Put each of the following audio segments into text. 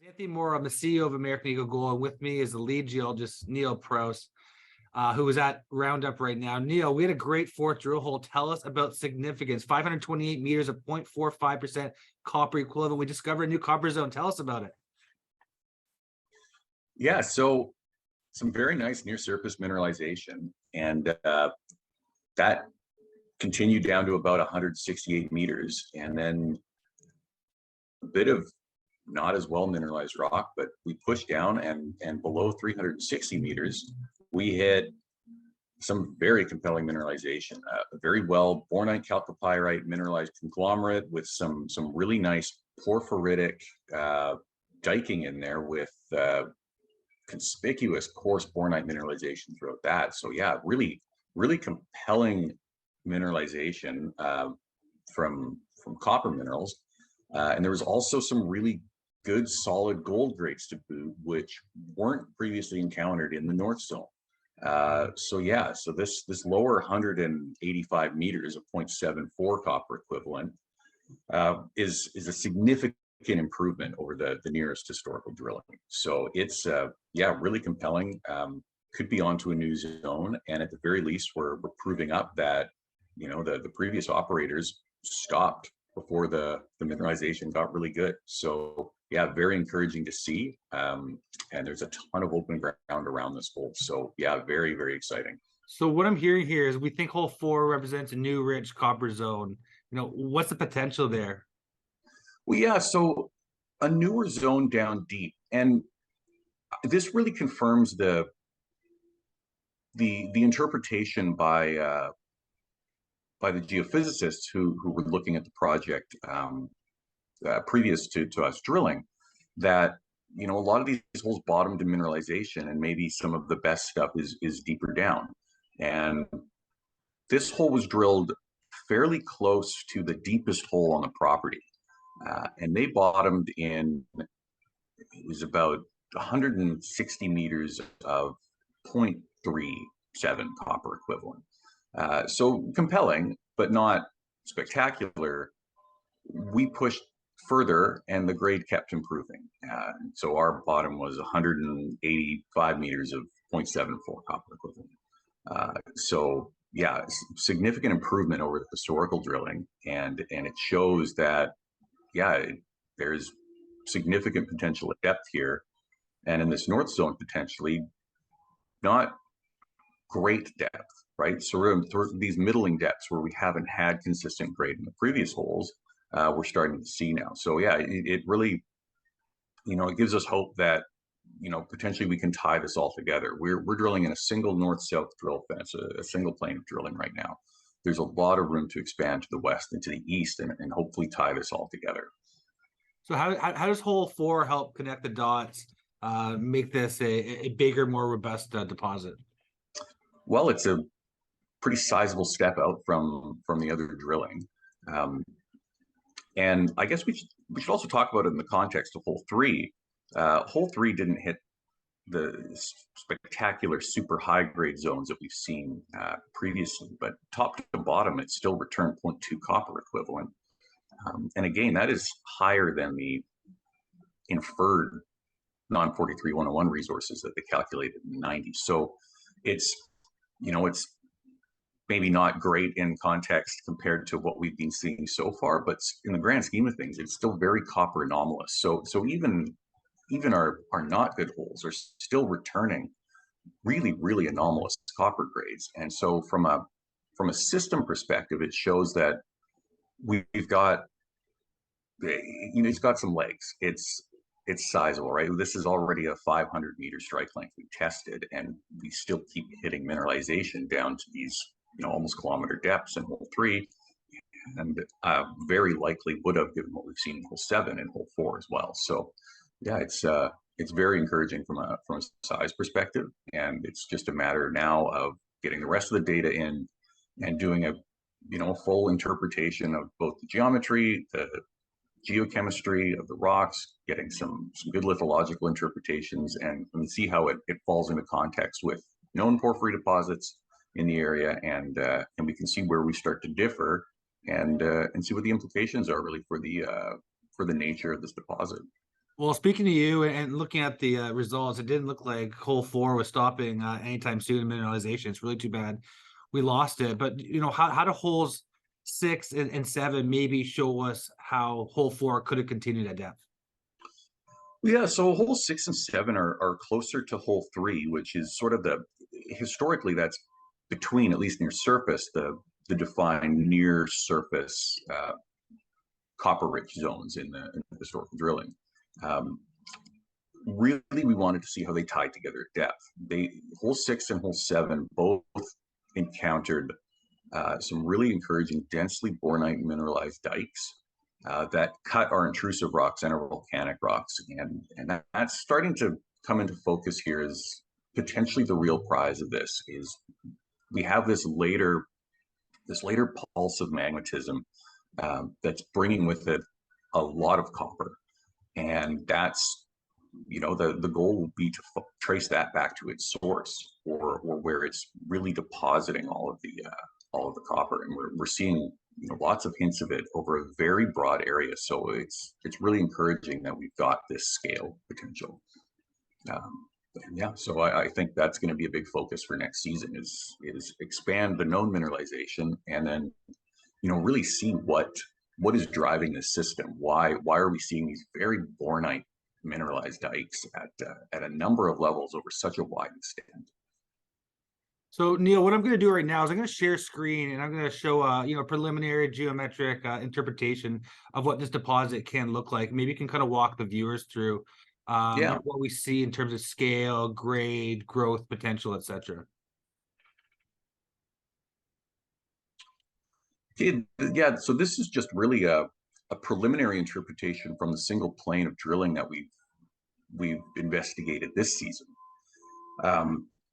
Anthony Moreau, I'm the CEO of American Eagle Gold, and with me is the lead geologist, Prowse, who is at Roundup right now. Neil, we had a great fourth drill hole. Tell us about significance. 528 meters of 0.45% copper equivalent. We discovered a new copper zone. Tell us about it. Yeah, so some very nice near surface mineralization, and that continued down to about 168 meters, and then a bit of not as well mineralized rock, but we pushed down and below 360 meters, we hit some very compelling mineralization, a very well bornite chalcopyrite mineralized conglomerate with some really nice porphyritic diking in there with conspicuous coarse bornite mineralization throughout that. So yeah, really compelling mineralization from copper minerals, and there was also some really good solid gold grades to boot, which weren't previously encountered in the North Zone. So yeah, so this lower 185 meters of 0.74 copper equivalent is a significant improvement over the nearest historical drilling. So it's yeah, really compelling. Could be onto a new zone, and at the very least, we're proving up that, you know, the previous operators stopped before the mineralization got really good. So yeah, very encouraging to see. And there's a ton of open ground around this hole. So yeah, very exciting. So what I'm hearing here is we think hole 4 represents a new rich copper zone. You know, what's the potential there? Well, yeah, so a newer zone down deep, and this really confirms the interpretation by the geophysicists who were looking at the project previous to us drilling, that, you know, a lot of these holes bottomed in mineralization, and maybe some of the best stuff is deeper down. And this hole was drilled fairly close to the deepest hole on the property, and they bottomed in, it was about 160 meters of 0.37 copper equivalent. So compelling, but not spectacular. We pushed further, and the grade kept improving. So our bottom was 185 meters of 0.74 copper equivalent. So yeah, significant improvement over the historical drilling, and it shows that, yeah, there's significant potential at depth here, and in this North Zone potentially not great depth, right? So we're in these middling depths where we haven't had consistent grade in the previous holes. We're starting to see now. So yeah, it really, you know, it gives us hope that, you know, potentially we can tie this all together. We're drilling in a single north-south drill fence, a single plane of drilling right now. There's a lot of room to expand to the west and to the east, and hopefully tie this all together. So how does hole 4 help connect the dots, make this a bigger, more robust deposit? Well, it's a pretty sizable step out from the other drilling. And I guess we should also talk about it in the context of hole 3. Hole 3 didn't hit the spectacular super high grade zones that we've seen previously, but top to bottom, it still returned 0.2 copper equivalent. And again, that is higher than the inferred non-43-101 resources that they calculated in the 90s. So it's, you know, it's maybe not great in context compared to what we've been seeing so far, but in the grand scheme of things, it's still very copper anomalous. So even our not good holes are still returning really anomalous copper grades. And so from a system perspective, it shows that we've got, you know, it's got some legs. It's sizable, right? This is already a 500 meter strike length we tested, and we still keep hitting mineralization down to these, you know, almost kilometer depths in hole 3, and very likely would have, given what we've seen in hole 7 and hole 4 as well. So yeah, it's very encouraging from a size perspective, and it's just a matter now of getting the rest of the data in and doing a, you know, full interpretation of both the geometry, the geochemistry of the rocks, getting some good lithological interpretations, and see how it falls into context with known porphyry deposits in the area, and we can see where we start to differ, and see what the implications are really for the nature of this deposit. Well, speaking to you and looking at the results, it didn't look like hole 4 was stopping anytime soon in mineralization. It's really too bad we lost it. But how do holes 6 and 7 maybe show us how hole 4 could have continued at depth? Yeah, so hole 6 and 7 are closer to hole 3, which is sort of historically that's between, at least near surface, the defined near surface copper rich zones in the historical drilling. Um, Really, we wanted to see how they tied together at depth. Hole 6 and hole 7 both encountered some really encouraging densely bornite mineralized dikes that cut our intrusive rocks and our volcanic rocks. And that's starting to come into focus here as potentially the real prize of this is we have this later pulse of magnetism that's bringing with it a lot of copper. And that's, the goal will be to trace that back to its source or where it's really depositing all of the copper. And we're seeing lots of hints of it over a very broad area. So it's really encouraging that we've got this scale potential. Yeah, so I think that's going to be a big focus for next season is expand the known mineralization and then really see what is driving this system. Why are we seeing these very bornite mineralized dikes at a number of levels over such a wide extent? So Neil, what I'm going to do right now is I'm going to share screen and I'm going to show preliminary geometric interpretation of what this deposit can look like. Maybe you can kind of walk the viewers through Yeah. what we see in terms of scale, grade, growth potential, etc. Yeah, so this is just really a preliminary interpretation from the single plane of drilling that we've investigated this season.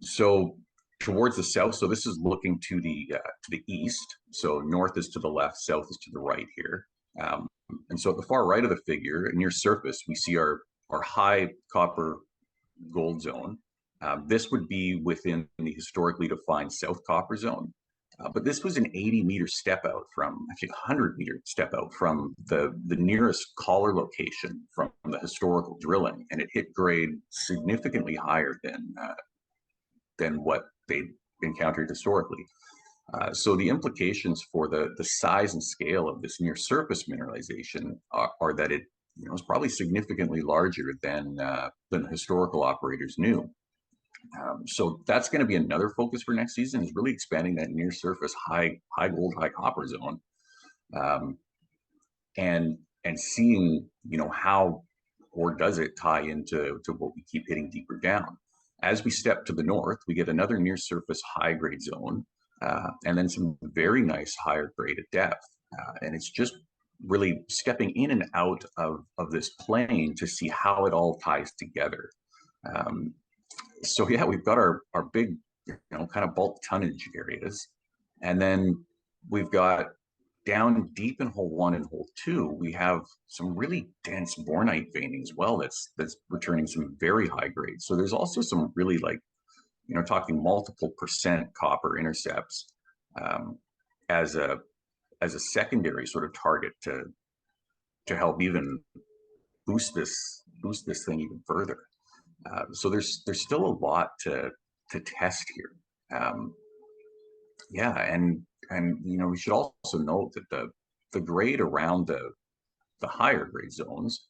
So towards the south, so this is looking to the east. So north is to the left, south is to the right here. And so at the far right of the figure, near surface, we see our high copper gold zone. This would be within the historically defined South Copper Zone. But this was an 80-meter step out from, actually 100-meter step out from the nearest collar location from the historical drilling, and it hit grade significantly higher than what they'd encountered historically. So the implications for the size and scale of this near surface mineralization are that it is probably significantly larger than historical operators knew. So that's going to be another focus for next season is really expanding that near surface high gold, high copper zone, and seeing how or does it tie into what we keep hitting deeper down. As we step to the north, we get another near surface high grade zone, and then some very nice higher grade at depth, and it's just really stepping in and out of this plane to see how it all ties together. So yeah, we've got our big, kind of bulk tonnage areas, and then we've got down deep in hole 1 and hole 2, we have some really dense bornite veining as well. That's returning some very high grades. So there's also some really talking multiple percent copper intercepts as a secondary sort of target to help even boost this thing even further. So there's still a lot to test here. Yeah, and we should also note that the grade around the higher grade zones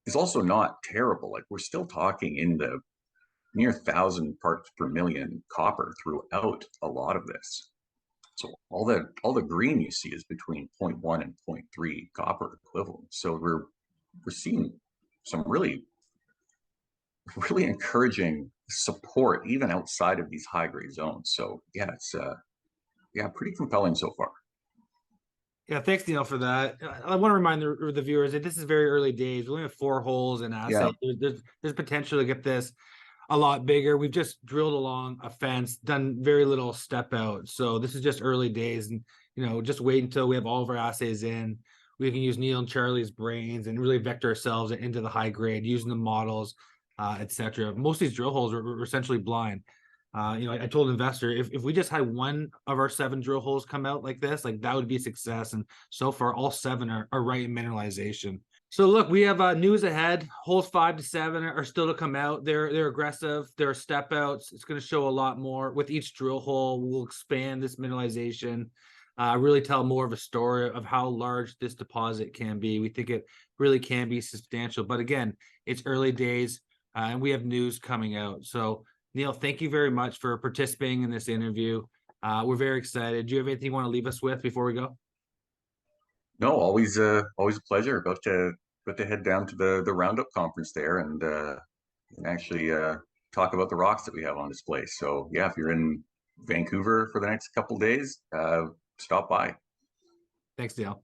is also not terrible. Like we're still talking in the near 1,000 parts per million copper throughout a lot of this. So all the green you see is between 0.1 and 0.3 copper equivalent. So we're seeing some really encouraging support even outside of these high grade zones. So yeah, it's pretty compelling so far. Yeah, thanks, Neil, for that. I want to remind the viewers that this is very early days. We only have 4 holes in assay. Yeah. There's potential to get this a lot bigger. We've just drilled along a fence, done very little step out. So this is just early days, and just wait until we have all of our assays in. We can use Neil and Charlie's brains and really vector ourselves into the high grade using the models, etc. Most of these drill holes are essentially blind. I told investor if we just had one of our 7 drill holes come out like this, like that would be a success. And so far, all 7 are right in mineralization. So look, we have news ahead. Holes 5 to 7 are still to come out. They're aggressive. There are step outs. It's going to show a lot more with each drill hole. We'll expand this mineralization, really tell more of a story of how large this deposit can be. We think it really can be substantial. But again, it's early days, and we have news coming out. So Neil, thank you very much for participating in this interview. We're very excited. Do you have anything you want to leave us with before we go? No, always a pleasure. About to head down to the Roundup conference there and actually talk about the rocks that we have on display. So yeah, if you're in Vancouver for the next couple days, stop by. Thanks, Neil.